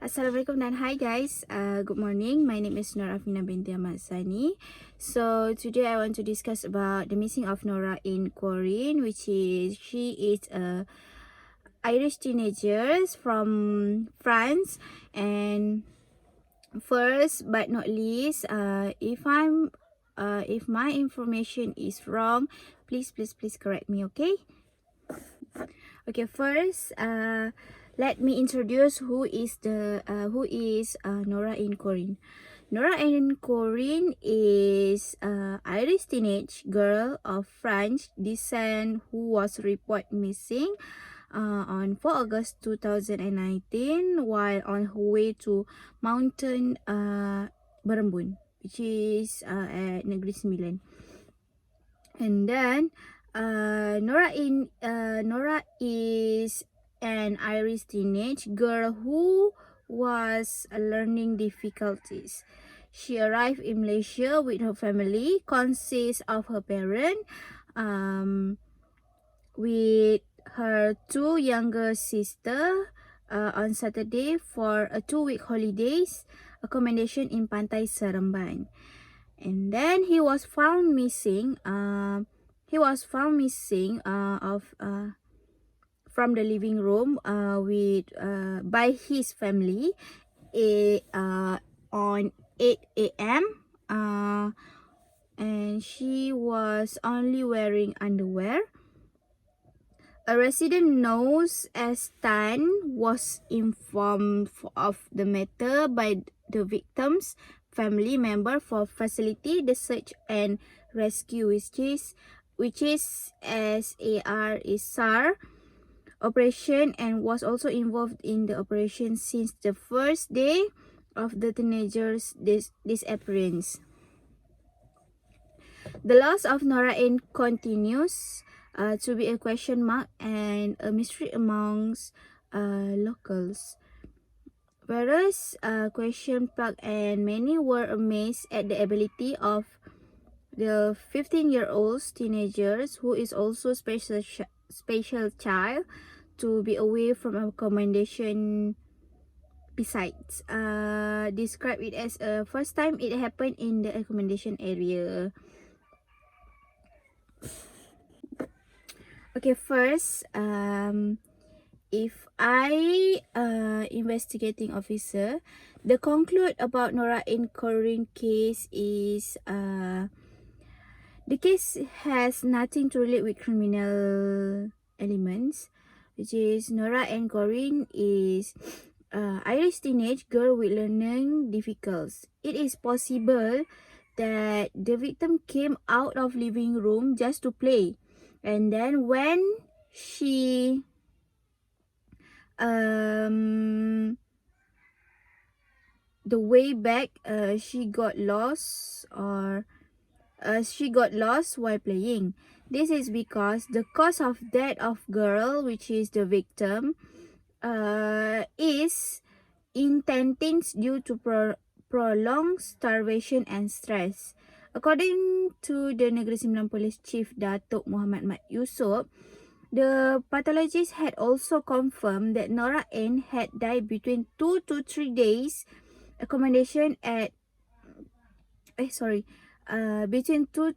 Assalamualaikum dan hi guys. Good morning. My name is Nora binti Ahmad Sani. So today I want to discuss about the missing of Nora in Quoirin, which is she is a Irish teenager from France. And first but not least, if my information is wrong, please correct me, okay? Okay, first, let me introduce who is Nora in Quoirin. Nora in Quoirin is an Irish teenage girl of French descent who was reported missing on 4 August 2019 while on her way to Mountain Berembun, which is at Negeri Sembilan. And then Nora is an Irish teenage girl who was learning difficulties. She arrived in Malaysia with her family, consists of her parents, with her two younger sister on Saturday for a 2-week holidays accommodation in Pantai Seremban. And then he was found missing. From the living room by his family on 8 a.m. And she was only wearing underwear. A resident known as Tan was informed of the matter by the victim's family member for facility the search and rescue, which is SAR operation, and was also involved in the operation since the first day of the teenager's disappearance. The loss of Nora continues to be a question mark and a mystery amongst locals. Whereas question mark and many were amazed at the ability of the 15-year-old teenagers, who is also special child, to be away from accommodation. Besides, describe it as a first time it happened in the accommodation area. Okay, first, if I investigating officer, the conclude about Nora in Quoirin case is the case has nothing to relate with criminal elements, which is Nora in Quoirin is Irish teenage girl with learning difficulties. It is possible that the victim came out of living room just to play, and then when she the way back she got lost while playing. This is because the cause of death of girl, which is the victim, is intestines due to prolonged starvation and stress. According to the Negeri Sembilan Police Chief Datuk Muhammad Mat Yusof, the pathologist had also confirmed that Nora N had died between 2 to 3 days accommodation at between 2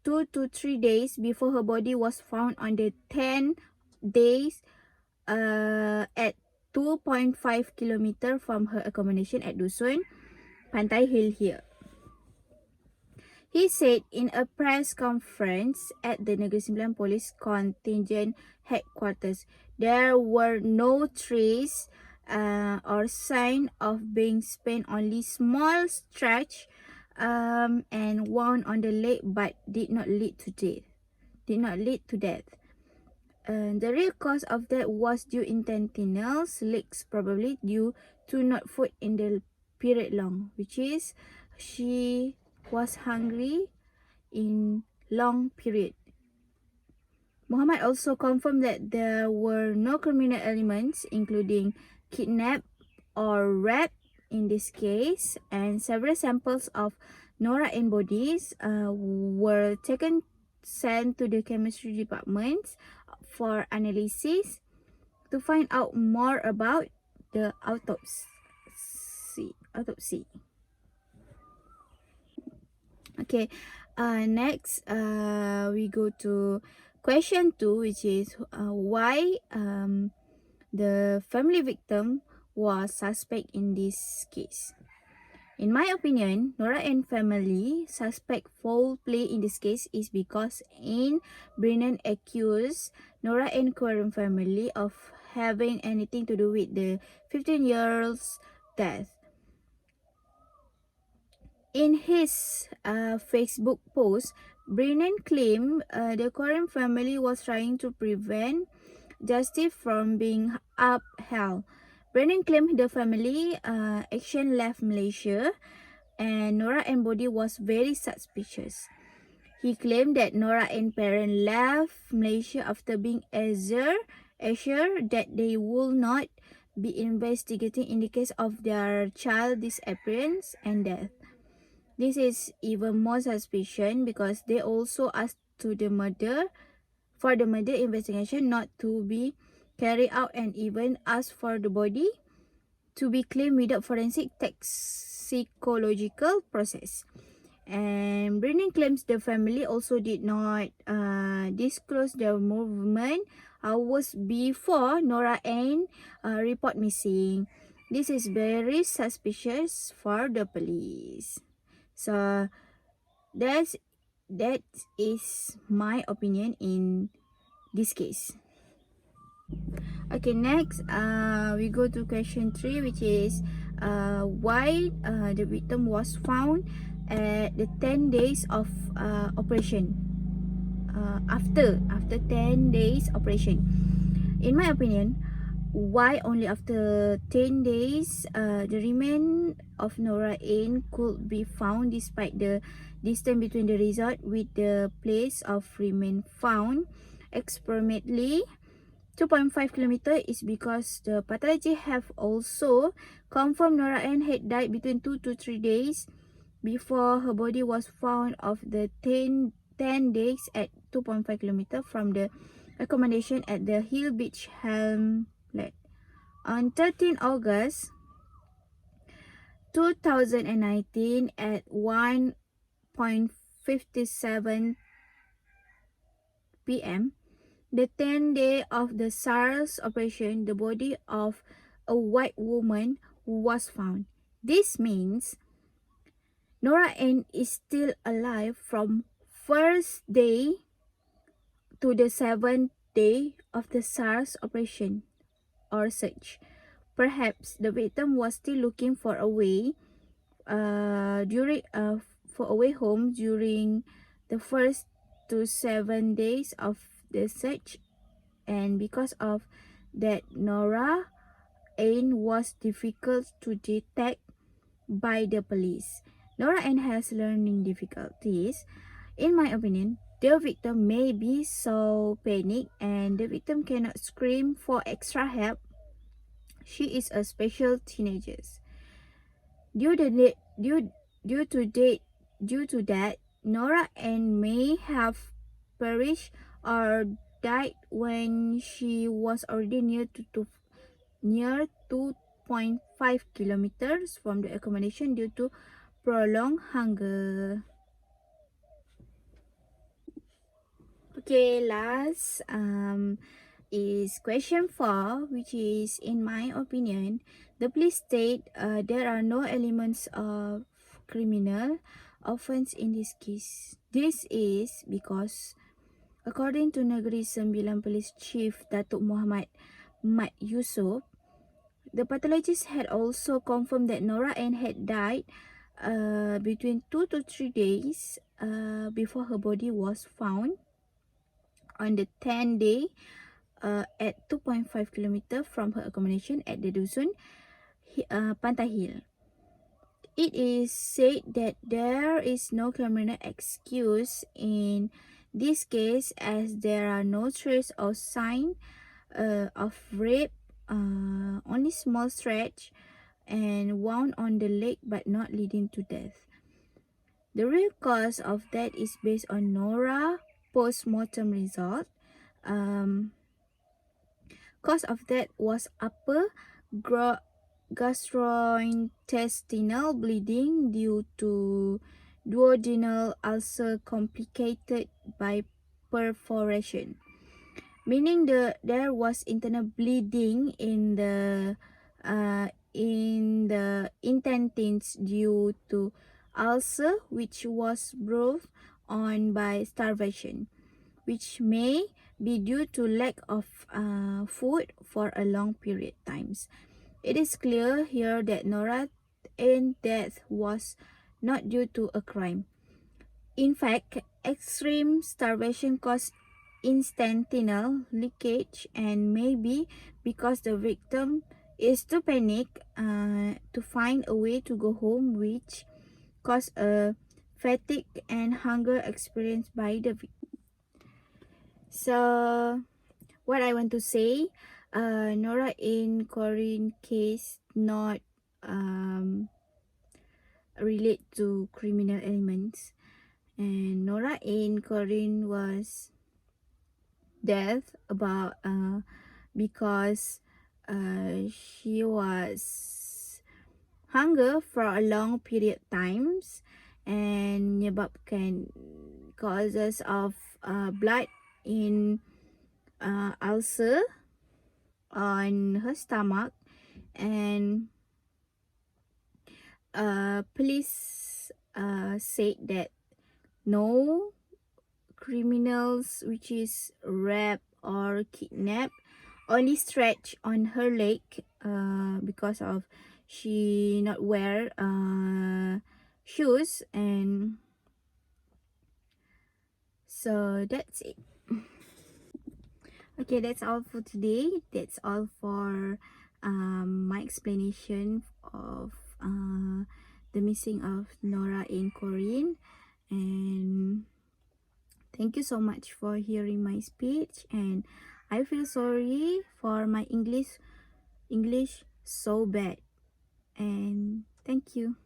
to 3 days before her body was found on the 10 days at 2.5 km from her accommodation at Dusun, Pantai Hill here. He said in a press conference at the Negeri Sembilan Police Contingent Headquarters, there were no trace or sign of being spent, only small scratch and wound on the leg, but did not lead to death. The real cause of death was due intestinal leaks, probably due to not food in the period long, which is she was hungry in long period. Muhammad also confirmed that there were no criminal elements, including kidnap or rape in this case, and several samples of Nora and bodies were sent to the chemistry department for analysis to find out more about the autopsy. autopsy. Okay, next we go to question 2, which is why the family victim was suspect in this case. In my opinion, Nora and family suspect foul play in this case is because Brennan accused Nora and Quoirin family of having anything to do with the 15-year-old's death. In his Facebook post, Brennan claimed the Quoirin family was trying to prevent justice from being upheld. Brennan claimed the family action left Malaysia and Nora and body was very suspicious. He claimed that Nora and parents left Malaysia after being assured that they would not be investigating in the case of their child disappearance and death. This is even more suspicion because they also asked for the murder investigation not to be carried out and even asked for the body to be claimed without forensic toxicological process. And Brennan claims the family also did not disclose their movement hours before Nora Ann report missing. This is very suspicious for the police. So that is my opinion in this case. Okay, next we go to question 3, which is why the victim was found at the 10 days of operation. After 10 days operation. In my opinion, why only after 10 days the remain of Nora Ann could be found despite the distance between the resort with the place of remain found approximately 2.5 kilometer is because the pathology have also confirmed Nora Ann had died between 2 to 3 days before her body was found of the 10 days at 2.5 kilometer from the accommodation at the Hill Beach Hamlet. On 13 August 2019 at 1:57 p.m., the 10th day of the SARS operation, the body of a white woman was found. This means Nora Ann is still alive from first day to the 7th day of the SARS operation or search. Perhaps the victim was still looking for a way home during the first to 7 days of the search, and because of that Nora Ann was difficult to detect by the police. Nora Ann has learning difficulties. In my opinion, the victim may be so panicked and the victim cannot scream for extra help. She is a special teenager. Due to that, Nora Ann may have perished or died when she was already near 2.5 kilometers from the accommodation due to prolonged hunger. Okay, last is question 4, which is, in my opinion, the police state there are no elements of criminal offense in this case. This is because, according to Negeri Sembilan Police Chief Datuk Muhammad Mat Yusof, the pathologist had also confirmed that Nora Ann had died between 2 to 3 days before her body was found on the 10th day at 2.5 km from her accommodation at the Dusun Pantai Hill. It is said that there is no criminal excuse in this case as there are no trace or sign of rape, only small scratch and wound on the leg but not leading to death. The real cause of death is based on Nora post-mortem result. Cause of death was upper gastrointestinal bleeding due to duodenal ulcer complicated by perforation, meaning there was internal bleeding in the intestines due to ulcer, which was brought on by starvation, which may be due to lack of food for a long period times. It is clear here that Nora's death was not due to a crime. In fact, extreme starvation caused intestinal leakage, and maybe because the victim is too panicked to find a way to go home, which caused a fatigue and hunger experience by the victim. So, what I want to say, Nora in Quoirin case not relate to criminal elements, and Nora in Quoirin was death about because she was hunger for a long period times and menyebabkan causes of blood in ulcer on her stomach, and police said that no criminals which is rape or kidnap, only stretch on her leg because of she not wear shoes. And so that's it. Okay, that's all for today. That's all for my explanation of the missing of Nora in Quoirin. And thank you so much for hearing my speech, and I feel sorry for my English so bad. And thank you.